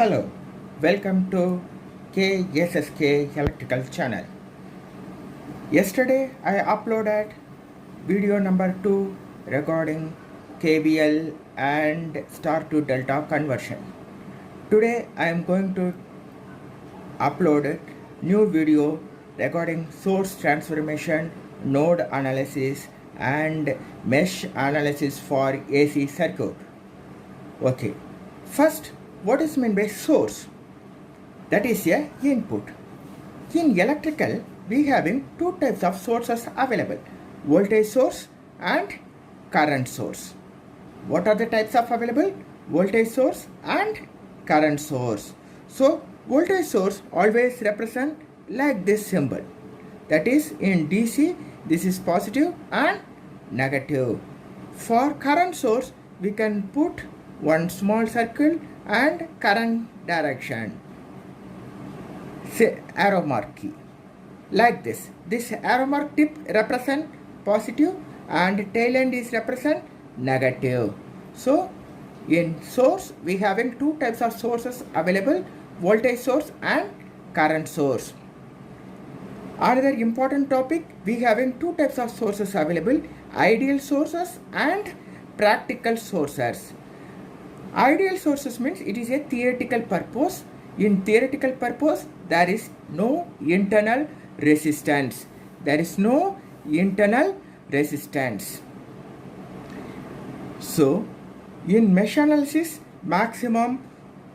Hello, welcome to KSSK Electrical Channel. Yesterday I uploaded video number 2 regarding KVL and star to delta conversion. Today I am going to upload a new video regarding source transformation, node analysis and mesh analysis for AC circuit. Okay, first what is meant by source? That is a input. In electrical, we having two types of sources available, voltage source and current source. What are the types of available? Voltage source and current source. So voltage source always represent like this symbol. That is in DC, this is positive and negative. For current source, we can put one small circle and current direction. Say arrow mark key like this. This arrow mark tip represent positive and tail end is represent negative. So in source we having two types of sources available, voltage source and current source. Another important topic, we having two types of sources available, ideal sources and practical sources. Ideal sources means it is a theoretical purpose. In theoretical purpose, there is no internal resistance. There is no internal resistance. So, in mesh analysis, maximum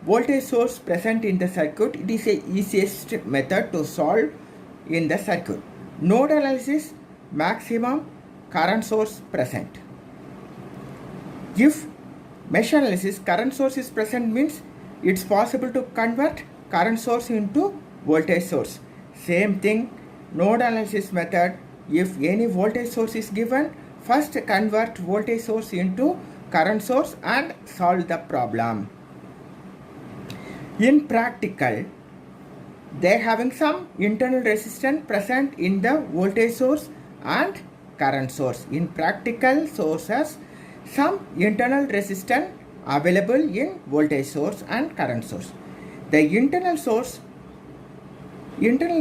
voltage source present in the circuit, it is the easiest method to solve in the circuit. Node analysis, maximum current source present. If mesh analysis, current source is present means it's possible to convert current source into voltage source. Same thing, node analysis method, if any voltage source is given, first convert voltage source into current source and solve the problem. In practical, they having some internal resistance present in the voltage source and current source. In practical sources, some internal resistance available in voltage source and current source. The internal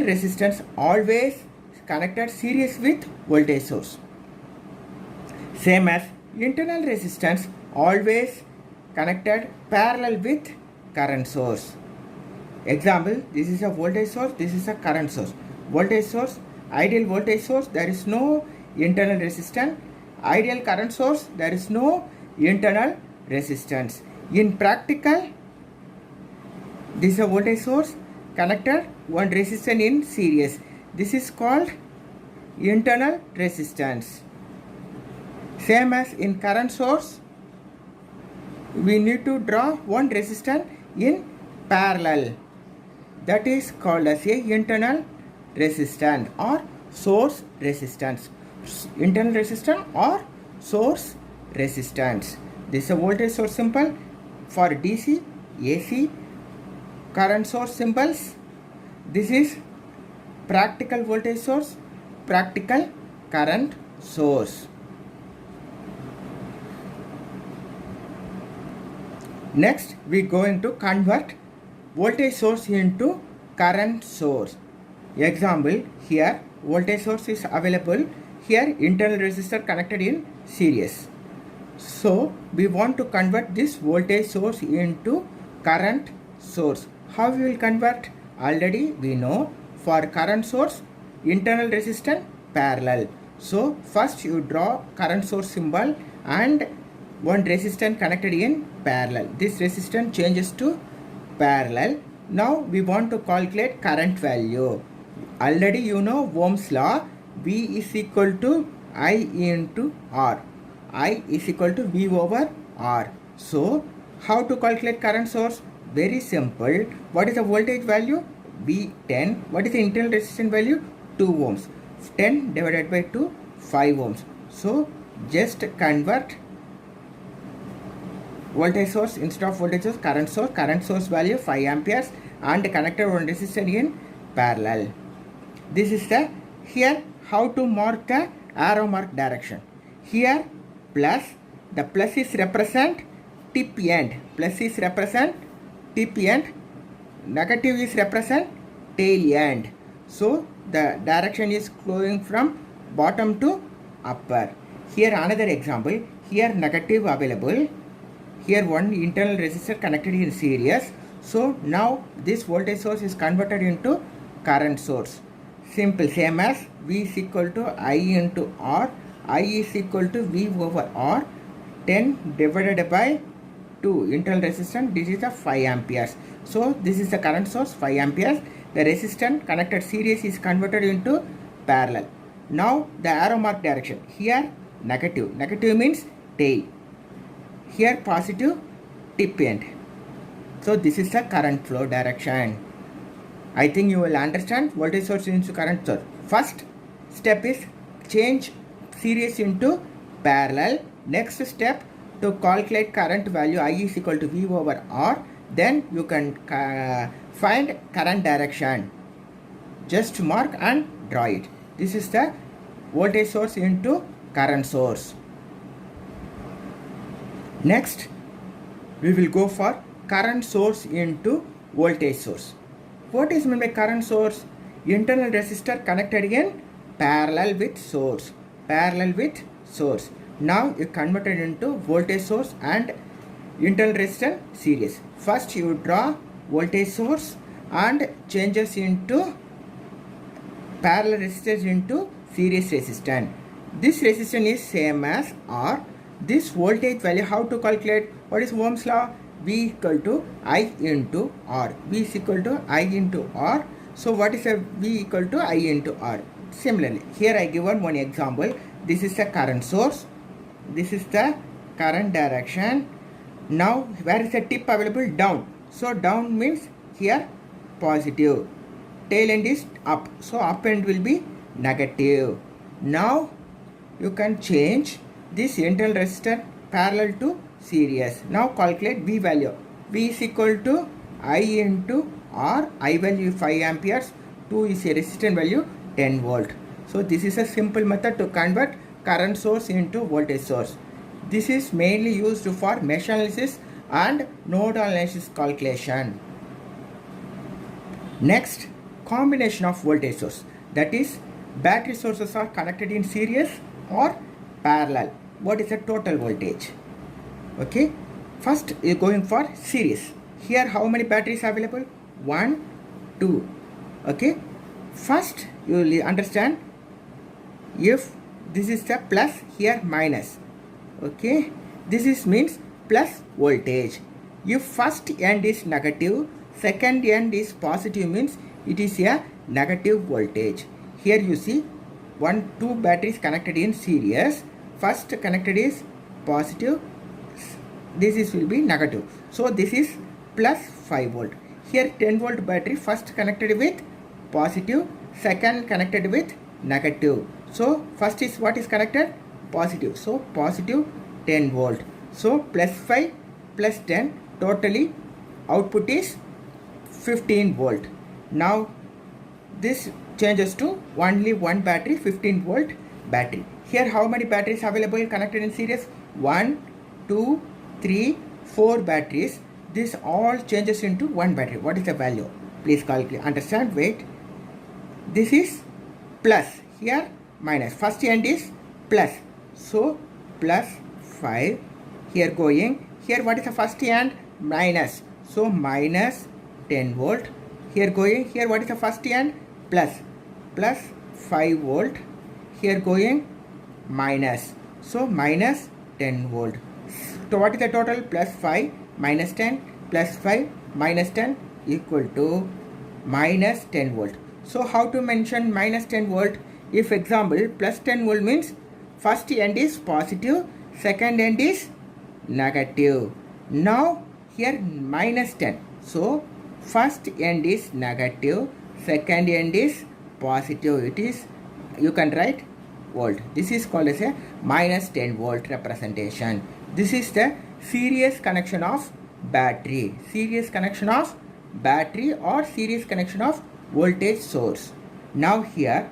resistance always connected series with voltage source. Same as internal resistance always connected parallel with current source. Example, this is a voltage source, this is a current source. Voltage source, ideal voltage source, there is no internal resistance. Ideal current source, there is no internal resistance. In practical, this is a voltage source connected one resistance in series. This is called internal resistance. Same as in current source, we need to draw one resistance in parallel. That is called as a internal resistance or source resistance. Internal resistance or source resistance. This is a voltage source symbol for DC, AC, current source symbols. This is practical voltage source, practical current source. Next, we going to convert voltage source into current source. Example, here voltage source is available. Here internal resistor connected in series. So we want to convert this voltage source into current source. How we will convert? Already we know for current source internal resistance parallel. So first you draw current source symbol and one resistance connected in parallel. This resistance changes to parallel. Now we want to calculate current value. Already you know Ohm's law. V is equal to I into R. I is equal to V over R. So, how to calculate current source? Very simple. What is the voltage value? V10. What is the internal resistance value? 2 ohms. 10 divided by 2, 5 ohms. So, just convert voltage source instead of voltage source, current source value 5 amperes and connected one resistor in parallel. This is the here how to mark the arrow mark direction. Here plus, the plus is represent tip end, plus is represent tip end, negative is represent tail end. So the direction is flowing from bottom to upper. Here another example, here negative available, here one internal resistor connected in series. So now this voltage source is converted into current source. Simple, same as V is equal to I into R. I is equal to V over R. 10 divided by 2 internal resistance. This is the 5 amperes. So this is the current source 5 amperes. The resistance connected series is converted into parallel. Now the arrow mark direction. Here negative. Negative means tail. Here positive, tip end. So this is the current flow direction. I think you will understand voltage source into current source. First step is change series into parallel. Next step, to calculate current value I is equal to V over R. Then you can find current direction. Just mark and draw it. This is the voltage source into current source. Next, we will go for current source into voltage source. What is meant by current source? Internal resistor connected in parallel with source. Parallel with source. Now you converted into voltage source and internal resistor series. First you draw voltage source and changes into parallel resistors into series resistance. This resistance is same as R. This voltage value, how to calculate? What is Ohm's law? V equal to I into R. V is equal to I into R. So what is a V equal to I into R? Similarly, here I given one example. This is the current source. This is the current direction. Now where is the tip available? Down. So down means here positive. Tail end is up. So up end will be negative. Now you can change this internal resistor parallel to series. Now calculate V value. V is equal to I into R. I value 5 amperes. 2 is a resistance value 10 volt. So this is a simple method to convert current source into voltage source. This is mainly used for mesh analysis and node analysis calculation. Next, combination of voltage source. That is, battery sources are connected in series or parallel. What is the total voltage? Okay, first you are going for series. Here how many batteries are available? 1, 2. Okay, first you will understand, if this is the plus, here minus. Okay, this is means plus voltage. If first end is negative, second end is positive, means it is a negative voltage. Here you see 2 batteries connected in series. First connected is positive, this is will be negative. So this is plus 5 volt. Here 10 volt battery, first connected with positive, second connected with negative. So first is what is connected? Positive. So positive 10 volt. So plus 5 plus 10, totally output is 15 volt. Now this changes to only one battery, 15 volt battery. Here how many batteries available connected in series? 1, 2, 3, 4 batteries. This all changes into one battery. What is the value? Please calculate. Understand? Wait. This is plus. Here minus. First end is plus. So plus 5. Here going. Here what is the first end? Minus. So minus 10 volt. Here going. Here what is the first end? Plus. Plus 5 volt. Here going minus. So minus 10 volt. So what is the total? Plus 5 minus 10 plus 5 minus 10 equal to minus 10 volt. So how to mention minus 10 volt? If example plus 10 volt means first end is positive, second end is negative. Now here minus 10. So first end is negative, second end is positive. It is, you can write volt. This is called as a minus 10 volt representation. This is the series connection of battery. Series connection of battery or series connection of voltage source. Now here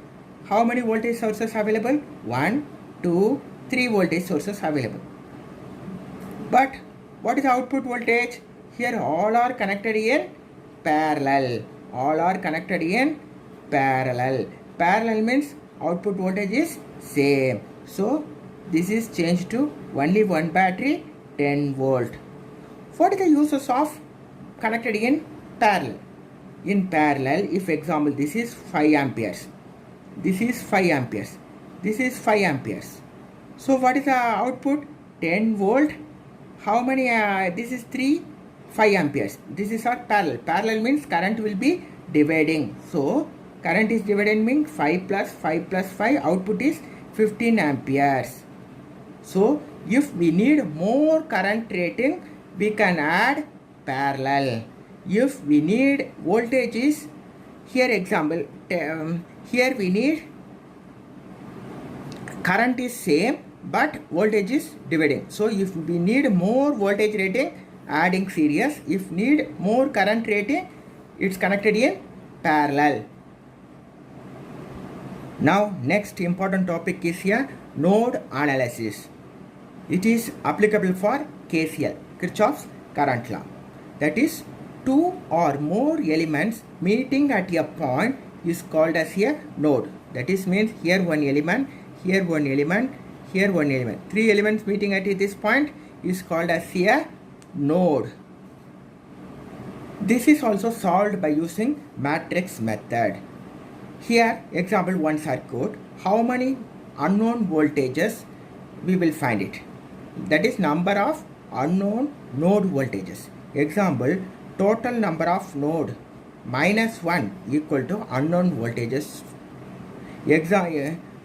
how many voltage sources available? 1, 2, 3 voltage sources available. But what is the output voltage? Here all are connected in parallel. All are connected in parallel. Parallel means output voltage is same. So this is changed to only one battery 10 volt. What is the uses of connected in parallel? In parallel, if example this is 5 amperes, this is 5 amperes, this is 5 amperes. So what is the output? 10 volt. How many? This is 3, 5 amperes. This is our parallel. Parallel means current will be dividing. So current is dividing means 5 plus 5 plus 5. Output is 15 amperes. So if we need more current rating, we can add parallel. If we need voltage is, here example, here we need current is same but voltage is dividing. So if we need more voltage rating, adding series. If need more current rating, it's connected in parallel. Now next important topic is here node analysis. It is applicable for KCL, Kirchhoff's current law. That is, two or more elements meeting at a point is called as a node. That is means here one element, here one element, here one element. Three elements meeting at this point is called as a node. This is also solved by using matrix method. Here example one circuit. How many unknown voltages we will find it? That is number of unknown node voltages. Example, total number of node -1 equal to unknown voltages.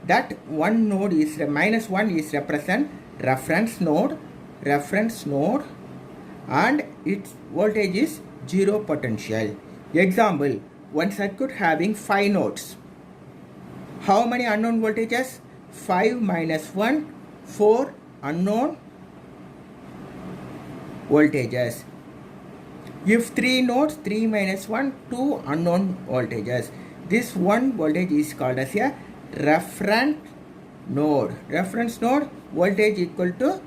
That one node is -1 is represent reference node, and its voltage is 0 potential. Example, one circuit having 5 nodes. How many unknown voltages? 5 minus 1, 4 unknown voltages. If 3 nodes, 3 minus 1, 2 unknown voltages. This one voltage is called as a reference node. Reference node voltage equal to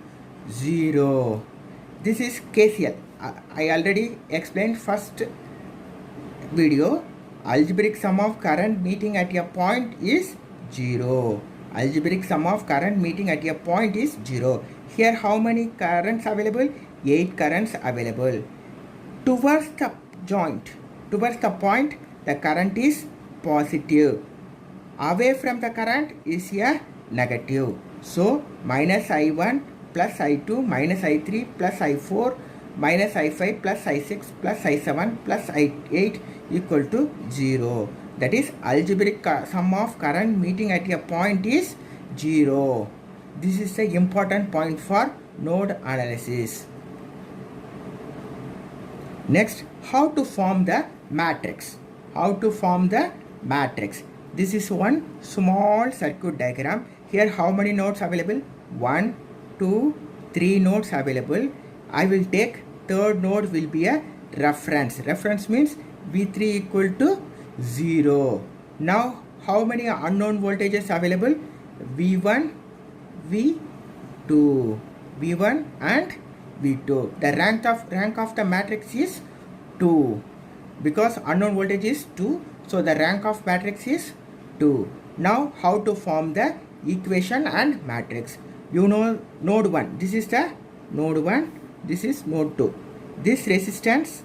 0. This is KCL. I already explained first video. Algebraic sum of current meeting at a point is 0. Algebraic sum of current meeting at a point is 0. Here how many currents available? 8 currents available. Towards the point, the current is positive. Away from the current is a negative. So minus I1 plus I2 minus I3 plus I4 minus I5 plus I6 plus I7 plus I8 equal to 0. That is algebraic sum of current meeting at a point is 0. This is the important point for node analysis. Next, how to form the matrix. This is one small circuit diagram. Here how many nodes available? 1, 2, 3 nodes available. I will take third node will be a reference. Reference means V3 equal to 0. Now how many unknown voltages available? V1, V2. V1 and V2. The rank of the matrix is 2. Because unknown voltage is 2. So the rank of matrix is 2. Now how to form the equation and matrix? You know node 1. This is the node 1. This is node 2. This resistance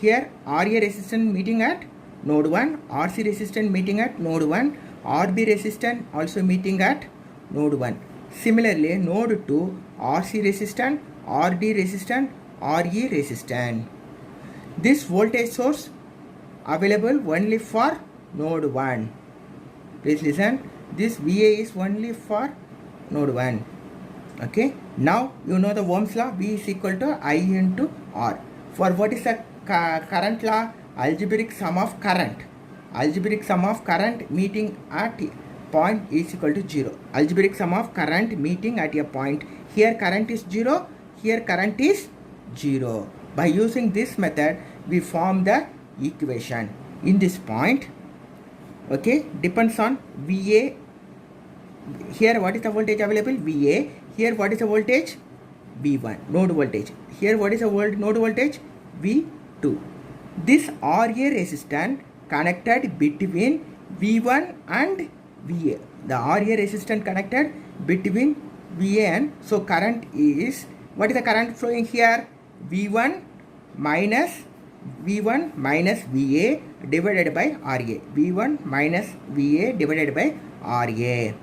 here RA resistance meeting at node 1. RC resistance meeting at node 1. RB resistance also meeting at node 1. Similarly node 2 RC resistance, RD resistance, RE resistance. This voltage source available only for node 1. Please listen. This VA is only for node 1. Okay. Now you know the Ohm's law. V is equal to I into R. For what is the current law? Algebraic sum of current. Algebraic sum of current meeting at point is equal to 0. Algebraic sum of current meeting at a point. Here current is 0. Here current is 0. By using this method, we form the equation. In this point, okay, depends on VA. Here what is the voltage available? VA. Here what is the voltage? V1, node voltage. Here what is the node voltage? V2. This RA resistance connected between V1 and VA. The RA resistance connected between VA and so current is, what is the current flowing here? V1 minus VA divided by RA. V1 minus VA divided by RA.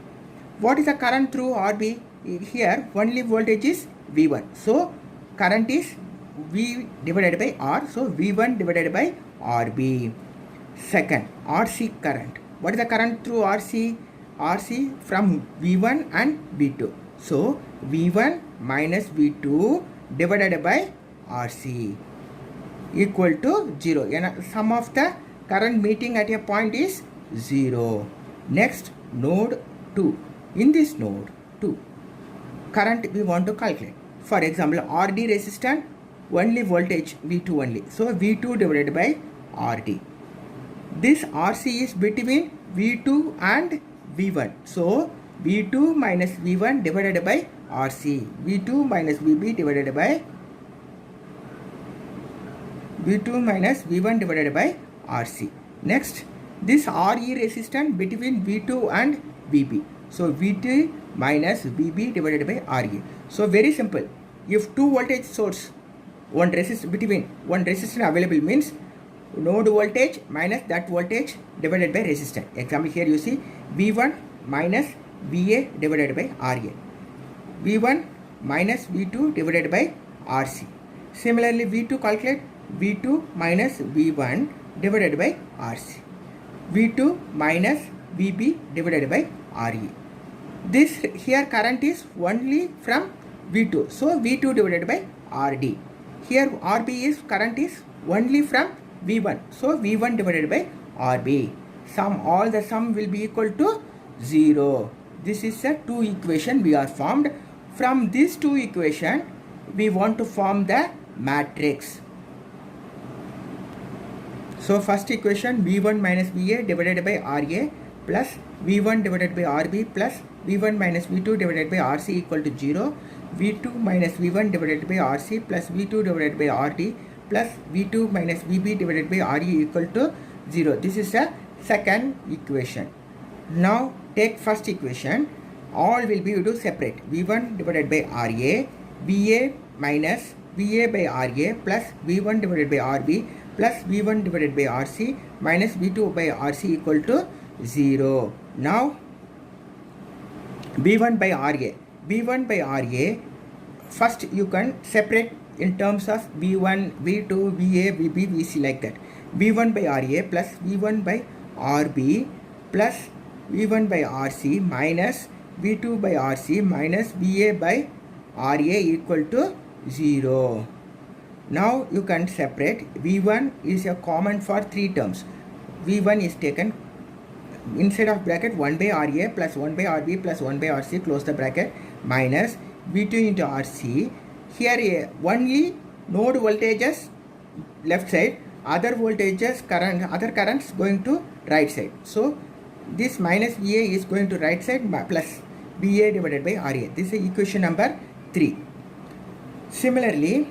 What is the current through RB? Here only voltage is V1. So current is V divided by R. So V1 divided by RB. Second, RC current. What is the current through RC? RC from V1 and V2. So V1 minus V2 divided by RC equal to 0. And sum of the current meeting at a point is 0. Next, node 2. In this node 2, current we want to calculate. For example, RD resistance, only voltage V2 only. So V2 divided by RD. This RC is between V2 and V1. So V2 minus V1 divided by RC. V2 minus VB divided by V2 minus V1 divided by RC. Next, this RE resistance between V2 and VB. So V2 minus VB divided by RE. So very simple. If two voltage source, one resistance available means node voltage minus that voltage divided by resistance. Example here you see V1 minus VA divided by RA. V1 minus V2 divided by RC. Similarly V2 calculate V2 minus V1 divided by RC. V2 minus VB divided by RE. This here current is only from V2. So V2 divided by RD. Here RB is current is only from V1. So V1 divided by RB. All the sum will be equal to 0. This is a two equation we are formed. From these two equation we want to form the matrix. So first equation V1 minus VA divided by RA plus V1 divided by RB plus V1 minus V2 divided by RC equal to 0. V2 minus V1 divided by RC plus V2 divided by RD plus V2 minus VB divided by RE equal to 0. This is the second equation. Now take first equation. All will be to separate. V1 divided by RA, VA minus VA by RA plus V1 divided by RB plus V1 divided by RC minus V2 by RC equal to 0. Now V1 by RA. V1 by RA, first you can separate in terms of V1, V2, VA, VB, VC like that. V1 by RA plus V1 by RB plus V1 by RC minus V2 by RC minus VA by RA equal to 0. Now you can separate. V1 is a common for three terms. V1 is taken inside of bracket 1 by RA plus 1 by RB plus 1 by RC, close the bracket, minus V2 into RC. Here only node voltages left side, other voltages other currents going to right side. So this minus VA is going to right side plus VA divided by RA. This is equation number 3. Similarly,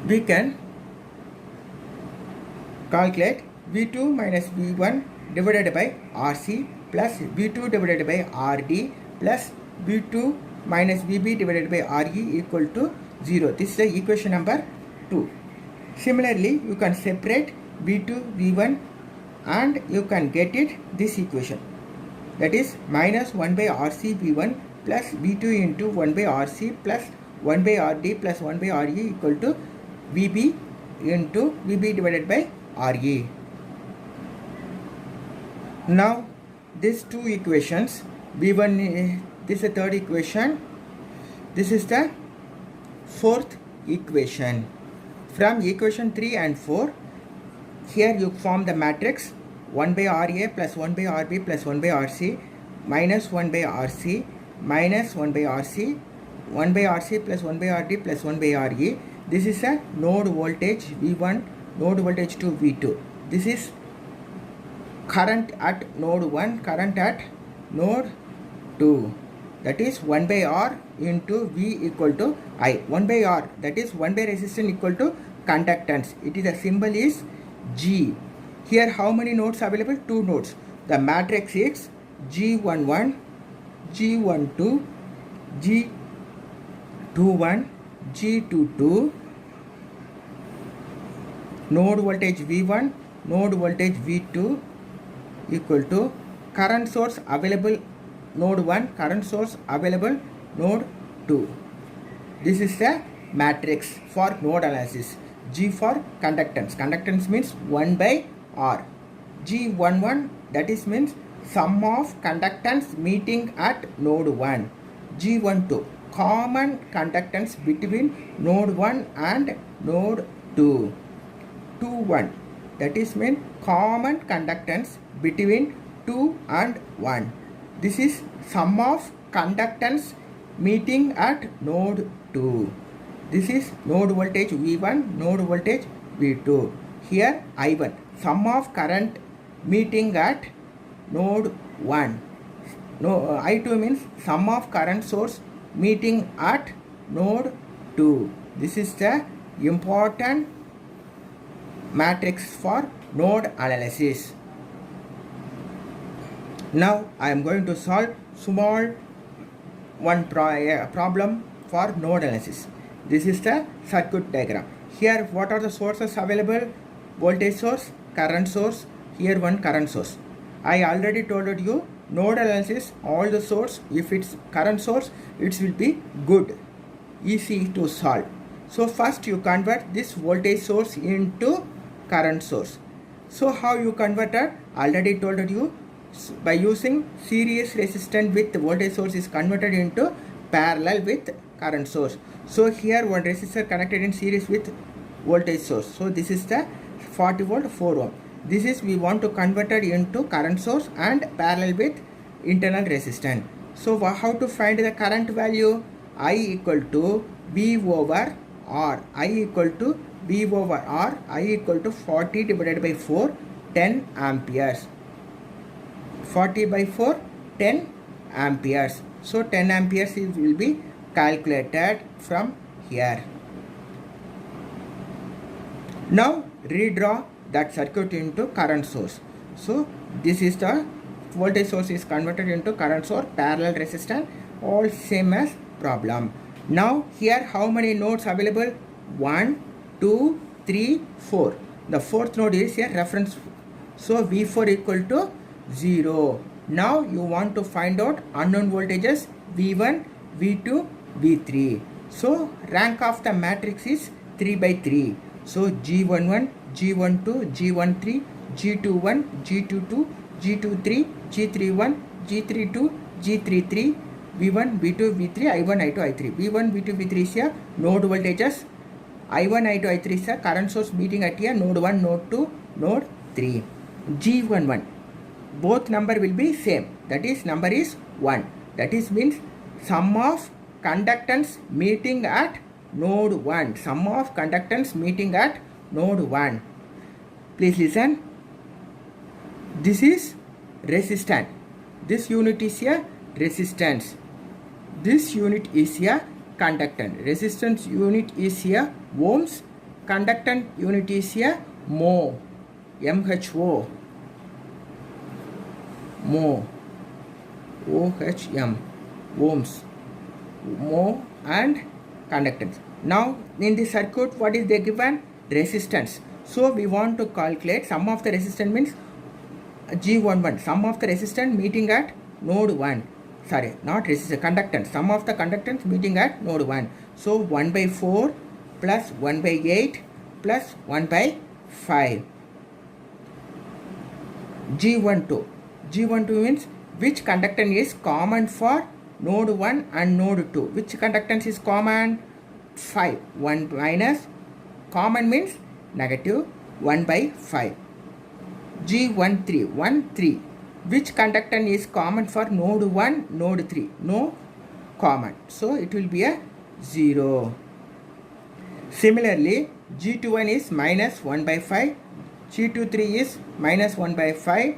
we can calculate V2 minus V1 divided by RC plus V2 divided by RD plus V2 minus VB divided by RE equal to 0. This is the equation number 2. Similarly, you can separate V2, V1 and you can get it this equation. That is minus 1 by RC V1 plus V2 into 1 by RC plus 1 by RD plus 1 by RE equal to VB into VB divided by RE. Now these two equations, V1, this is the third equation, this is the fourth equation. From equation 3 and 4, here you form the matrix 1 by RA plus 1 by RB plus 1 by RC minus 1 by RC minus 1 by RC, 1 by RC plus 1 by RD plus 1 by RE. This is a node voltage V1, node voltage 2 V2. This is current at node 1, current at node 2. that is 1 by R into V equal to I. 1 by R, that is 1 by resistance equal to conductance. It is the symbol is G. Here how many nodes available? 2 nodes. The matrix is G11, G12, G21, G22, node voltage V1, node voltage V2 equal to current source available node 1, current source available node 2. This is the matrix for node analysis. G for conductance. Conductance means 1 by R. G11, that is means sum of conductance meeting at node 1. G12, common conductance between node 1 and node 2. 21, that is mean common conductance between 2 and 1. This is sum of conductance meeting at node 2. This is node voltage V1, node voltage V2. Here I1, sum of current meeting at node 1. I2 means sum of current source meeting at node 2. This is the important matrix for node analysis. Now I am going to solve small problem for node analysis. This is the circuit diagram. Here what are the sources available? Voltage source, current source, here one current source. I already told you node analysis, all the source, if it's current source, it will be good, easy to solve. So first you convert this voltage source into current source. So how you converted? Already told you, by using series resistance with voltage source is converted into parallel with current source. So here one resistor connected in series with voltage source. So this is the 40 volt 4 ohm. This is we want to convert it into current source and parallel with internal resistance. So how to find the current value? I equal to V over R. I equal to V over R. I equal to 40 divided by 4, 10 amperes. 40 by 4, 10 amperes. So 10 amperes will be calculated from here. Now redraw that circuit into current source. So this is the voltage source is converted into current source, parallel resistance, all same as problem. Now here how many nodes available? 1, 2, 3, 4. The fourth node is a reference. So V4 equal to 0. Now you want to find out unknown voltages V1, V2, V3. So rank of the matrix is 3 by 3. So G11, G12, G13, G21, G22, G23, G31, G32, G33, V1, V2, V3, I1, I2, I3. V1, V2, V3 is a node voltages. I1, I2, I3 is a current source meeting at here node 1, node 2, node 3. G11. Both number will be same. That is number is 1. That is means sum of conductance meeting at node 1. Sum of conductance meeting at node 1. Please listen. This is resistance. This unit is a resistance. This unit is a conductance. Resistance unit is a ohms. Conductance unit is a mho. MHO. Mho. OHM. Ohms. Mho and conductance. Now in the circuit what is they given? Resistance. So we want to calculate sum of the resistance means G11. Sum of the resistance meeting at node 1. Sorry, not resistance, conductance. Sum of the conductance meeting at node 1. So 1 by 4 plus 1 by 8 plus 1 by 5. G12. G12 means which conductance is common for node 1 and node 2. Which conductance is common? 5. 1 minus common means negative 1 by 5. G13. 3. Which conductance is common for node 1, node 3? No common. So it will be a 0. Similarly, G21 is minus 1 by 5. G23 is minus 1 by 5.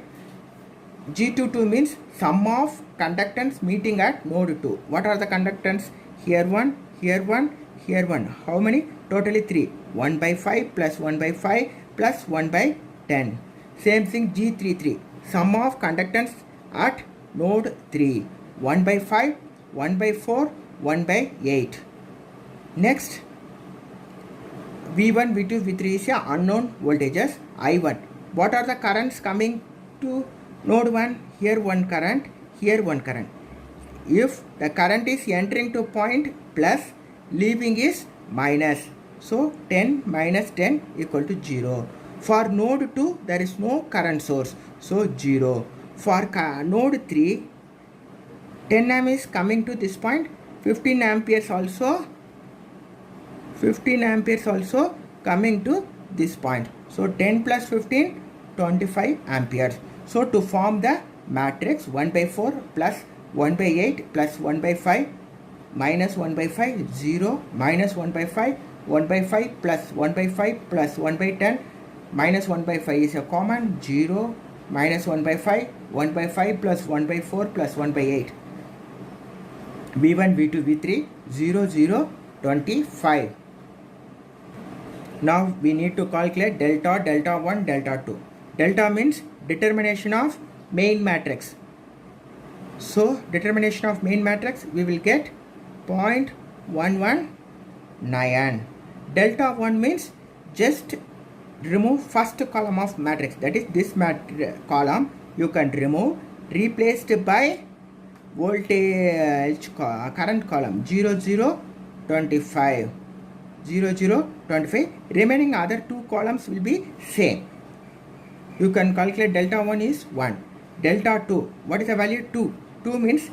G22 means sum of conductance meeting at node 2. What are the conductance? Here 1, here 1, here 1. How many? Totally 3. 1 by 5 plus 1 by 5 plus 1 by 10. Same thing G33. Sum of conductance at node 3. 1 by 5, 1 by 4, 1 by 8. Next, V1, V2, V3 is a unknown voltages. I1. What are the currents coming to node 1? Here one current, here one current. If the current is entering to point plus, leaving is minus. So 10 minus 10 equal to 0. For node 2, there is no current source. So 0. For node 3, 10 amp is coming to this point. 15 amperes also coming to this point. So 10 plus 15, 25 amperes. So to form the matrix 1 by 4 plus 1 by 8 plus 1 by 5 minus 1 by 5, 0, minus 1 by 5, 1 by 5 plus 1 by 5 plus 1 by 10, minus 1 by 5 is a common, 0, minus 1 by 5, 1 by 5 plus 1 by 4 plus 1 by 8. V1, V2, V3, 0, 0, 25. Now we need to calculate delta, delta 1, delta 2. Delta means determination of main matrix. So determination of main matrix, we will get 0.119. Delta 1 means just remove first column of matrix, that is this column you can remove, replaced by voltage current column 0, 0, 25. 0, 0, 25. Remaining other two columns will be same. You can calculate delta 1 is 1. Delta 2, what is the value? 2. 2 means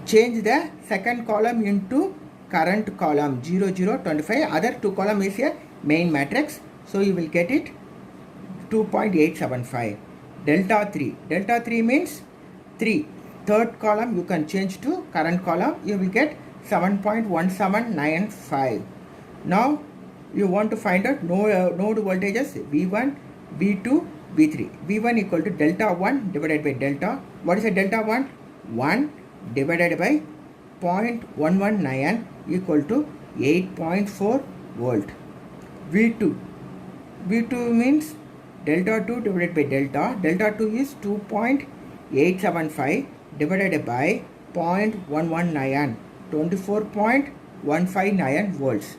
change the second column into current column 0, 0, 25. Other two column is a main matrix. So you will get it 2.875. Delta 3. Delta 3 means 3. Third column you can change to current column. You will get 7.1795. Now you want to find out node voltages V1, V2, V3. V1 equal to delta 1 divided by delta. What is a delta 1? 1 divided by 0.119 equal to 8.4 volt. V2. V2 means delta 2 divided by delta. Delta 2 is 2.875 divided by 0.119, 24.159 volts.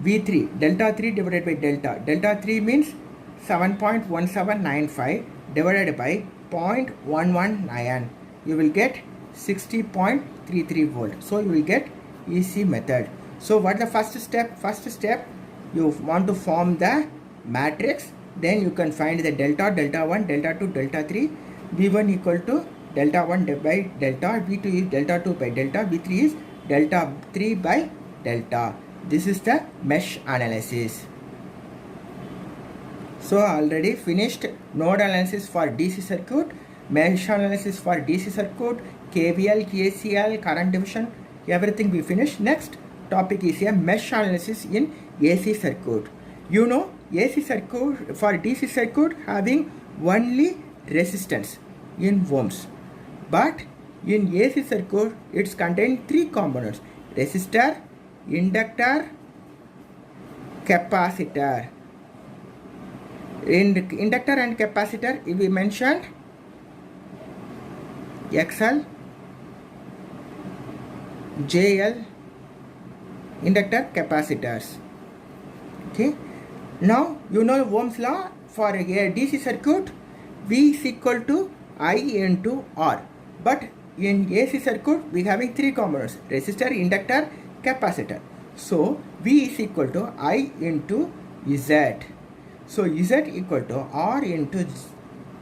V3, delta 3 divided by delta. Delta 3 means 7.1795 divided by 0.119. You will get 60.33 volt. So you will get easy method. So what is the first step? First step, you want to form the matrix. Then you can find the delta, delta 1, delta 2, delta 3. V1 equal to delta 1 by delta. V2 is delta 2 by delta. V3 is delta 3 by delta. This is the mesh analysis. So already finished node analysis for DC circuit, mesh analysis for DC circuit, KVL, KCL, current division, everything we finished. Next topic is a mesh analysis in AC circuit. You know AC circuit, for DC circuit having only resistance in ohms, but in AC circuit it's contain three components: resistor, inductor, capacitor. In inductor and capacitor we mentioned XL, JL, inductor, capacitors. Okay, now you know Ohm's law. For a DC circuit, V is equal to I into R, but in AC circuit we having three components: resistor, inductor, capacitor. So V is equal to I into Z. So Z equal to R into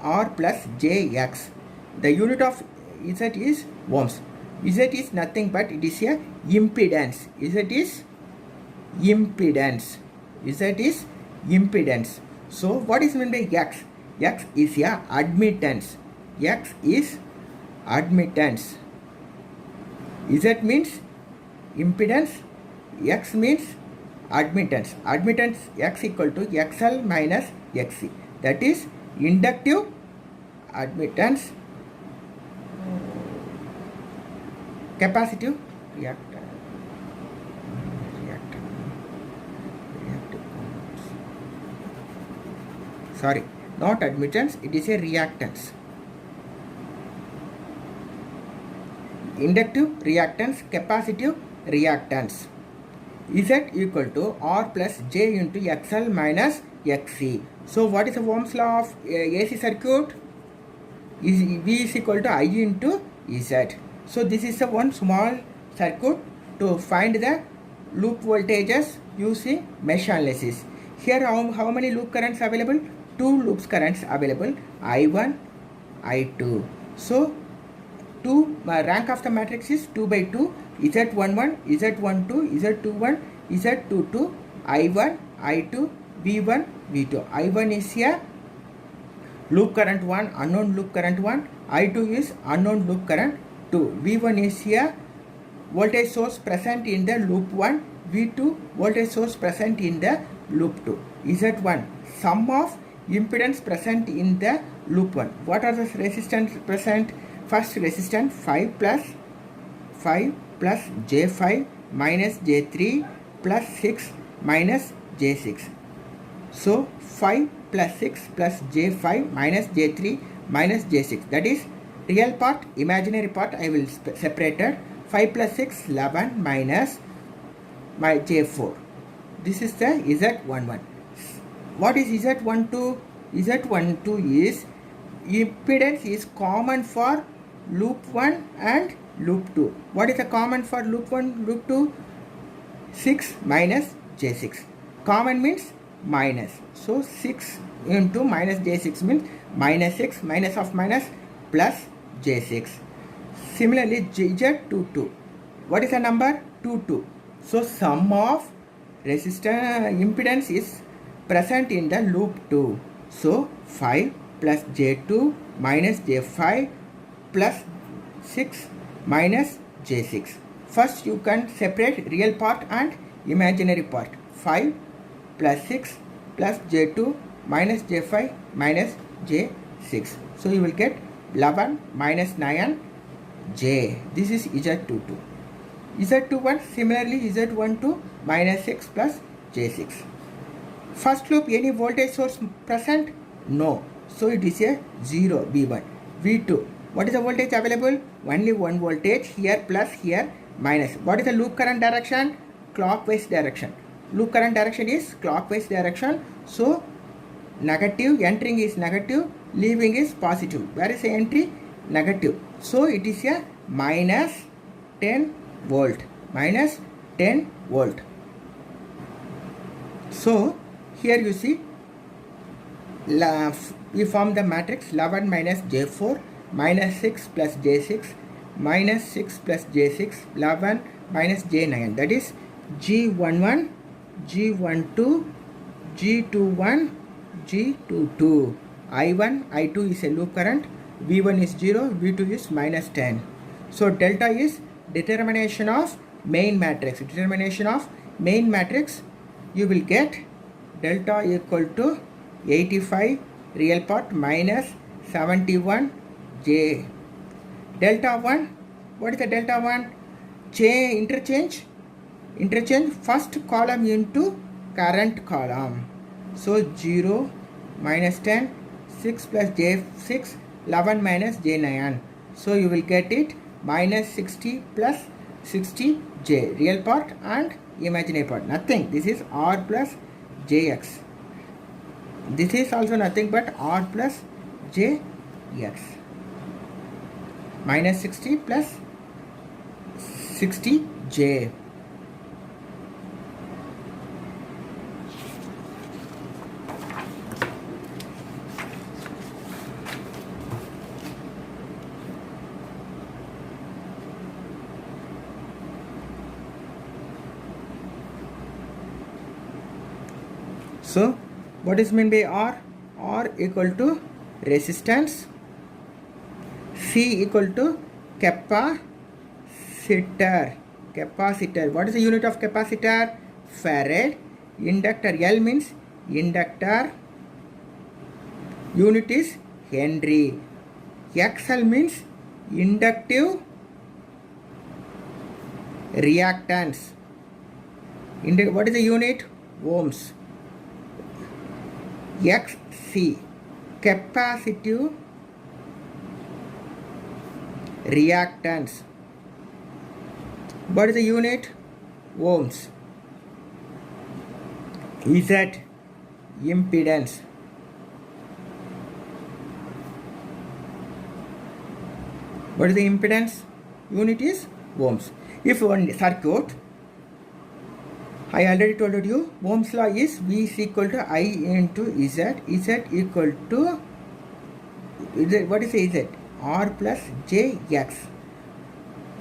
R plus JX. The unit of Z is ohms. Z is nothing but it is a impedance. Z is impedance. Z is impedance. So what is meant by X? X is a admittance. X is admittance. Z means impedance. X means admittance. Admittance X equal to XL minus XC. That is inductive admittance, capacitive sorry, not admittance, it is a reactance. Inductive reactance, capacitive reactance. Z equal to R plus J into XL minus XC. So what is the Ohm's law of AC circuit? V is equal to I into Z. So this is a one small circuit to find the loop voltages using mesh analysis. Here how many loop currents available? 2 loops currents available, I1, I2. So rank of the matrix is 2 by 2, Z11, Z12, Z21, Z22, I1, I2, V1, V2. I1 is here loop current 1, unknown loop current 1, I2 is unknown loop current 2, V1 is here voltage source present in the loop 1, V2 voltage source present in the loop 2, Z1 sum of impedance present in the loop 1. What are the resistance present? First resistance 5 plus J5 minus J3 plus 6 minus J6. So 5 plus 6 plus J5 minus J3 minus J6. That is real part, imaginary part I will separate it. 5 plus 6 11 minus my J4. This is the Z11. What is Z12? Z12 is impedance is common for loop 1 and loop 2. What is the common for loop 1, loop 2? 6 minus J6. Common means minus. So 6 into minus J6 means minus 6, minus of minus plus J6. Similarly, Z22. What is the number? 22. So sum of resistance impedance is present in the loop 2. So 5 plus J2 minus J5 plus 6 minus J6. First you can separate real part and imaginary part. 5 plus 6 plus J2 minus J5 minus J6. So you will get 11 minus 9 J. This is Z22. Z21 similarly Z12 minus 6 plus J6. First loop any voltage source present? No. So it is a 0 V1. V2. What is the voltage available? Only one voltage, here plus, here minus. What is the loop current direction? Clockwise direction. Loop current direction is clockwise direction. So negative, entering is negative, leaving is positive. Where is the entry? Negative. So it is a minus 10 volt. Minus 10 volt. So here you see we form the matrix 11 minus J4 minus 6 plus J6 minus 6 plus J6 11 minus J9. That is G11, G12, G21, G22. I1, I2 is a loop current, V1 is 0, V2 is minus 10. So delta is determination of main matrix. Determination of main matrix, you will get delta equal to 85 real part minus 71 J. Delta 1, what is the delta 1? Interchange first column into current column. So 0 minus 10, 6 plus J6, 11 minus J9. So you will get it minus 60 plus 60 J. Real part and imaginary part. Nothing. This is R plus JX. This is also nothing but R plus JX. Minus 60 plus 60 J. So what is meant by R? R equal to resistance, C equal to capacitor. What is the unit of capacitor? Farad. Inductor, L means inductor. Unit is Henry. XL means inductive reactance. What is the unit? Ohms. XC, capacitive reactance. What is the unit? Ohms. Z, impedance. What is the impedance? Unit is ohms. If one circuit, I already told you, Ohm's law is V is equal to I into Z. Z equal to, what is Z? R plus JX.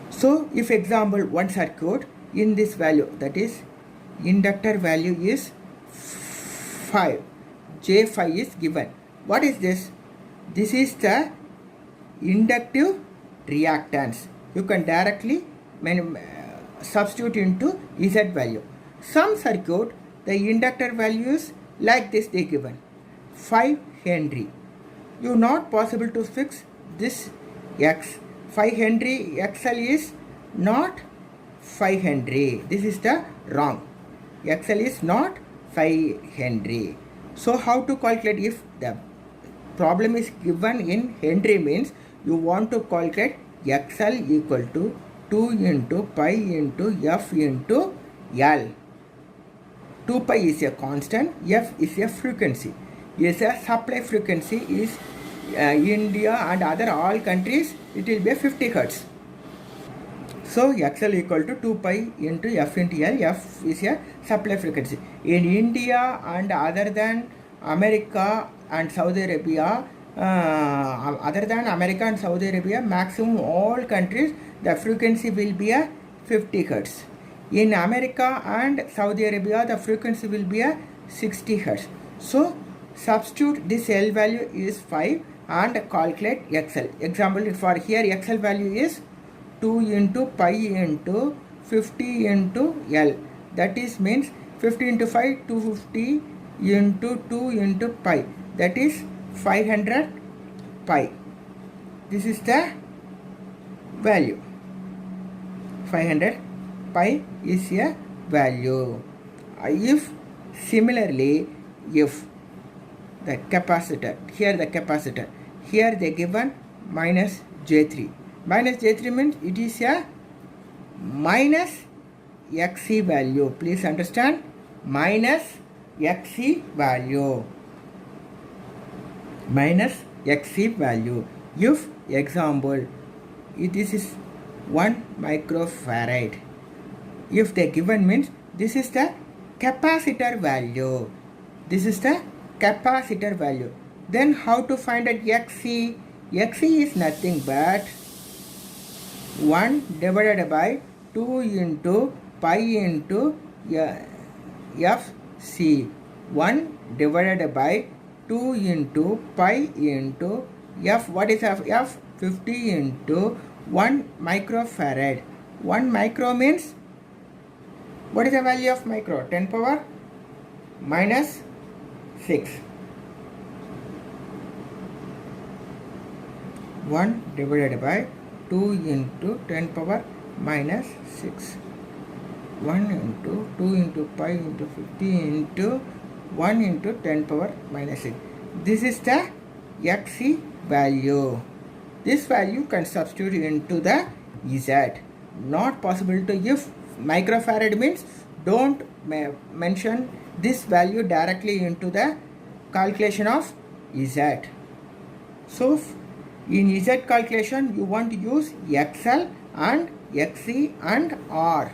So, if example one circuit in this value, that is inductor value is 5, J5 is given. What is this? This is the inductive reactance. You can directly substitute into Z value. Some circuit, the inductor values like this they given 5 Henry. You not possible to fix this X. 5 Henry XL is not 5 Henry. This is the wrong. XL is not 5 Henry. So how to calculate? If the problem is given in Henry means you want to calculate XL equal to 2 into pi into F into L. 2 pi is a constant, F is a frequency. Is a supply frequency is India and other all countries, it will be 50 Hertz. So XL equal to 2 pi into F into L. F is a supply frequency. In India and other than America and Saudi Arabia, maximum all countries, the frequency will be a 50 Hertz. In America and Saudi Arabia, the frequency will be a 60 Hertz. So, substitute this L value is 5 and calculate XL. Example for here, XL value is 2 into pi into 50 into L. That is means 50 into 5, 250 into 2 into pi. That is 500 pi. This is the value. 500 pi is a value. If similarly, if the capacitor, here the capacitor, here they given minus J3. Minus J3 means it is a minus XC value. Please understand, minus XC value. Minus XC value. If example, this is 1 microfarad. If they given means this is the capacitor value. This is the capacitor value. Then how to find out XC? XC is nothing but 1 divided by 2 into pi into FC. 1 divided by 2 into pi into F. What is F? F 50 into 1 microfarad. 1 micro means, what is the value of micro? 10 power minus 6. 1 divided by 2 into 10 power minus 6. 1 into 2 into pi into 50 into 1 into 10 power minus 6. This is the XC value. This value can substitute into the Z. Not possible to, if microfarad means don't mention this value directly into the calculation of Z. So in Z calculation you want to use XL and XC and R.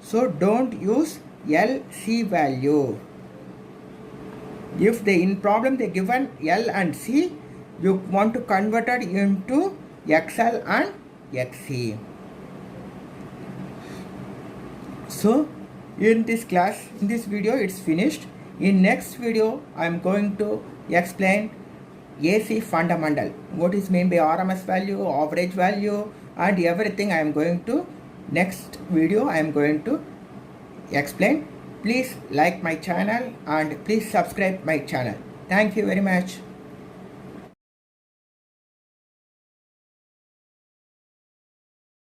So don't use LC value. If they in problem they given L and C, you want to convert it into XL and XC. So in this class, in this video it's finished. In next video I am going to explain AC fundamental. What is meant by RMS value, average value and everything. I am going to next video I am going to explain. Please like my channel and please subscribe my channel. Thank you very much.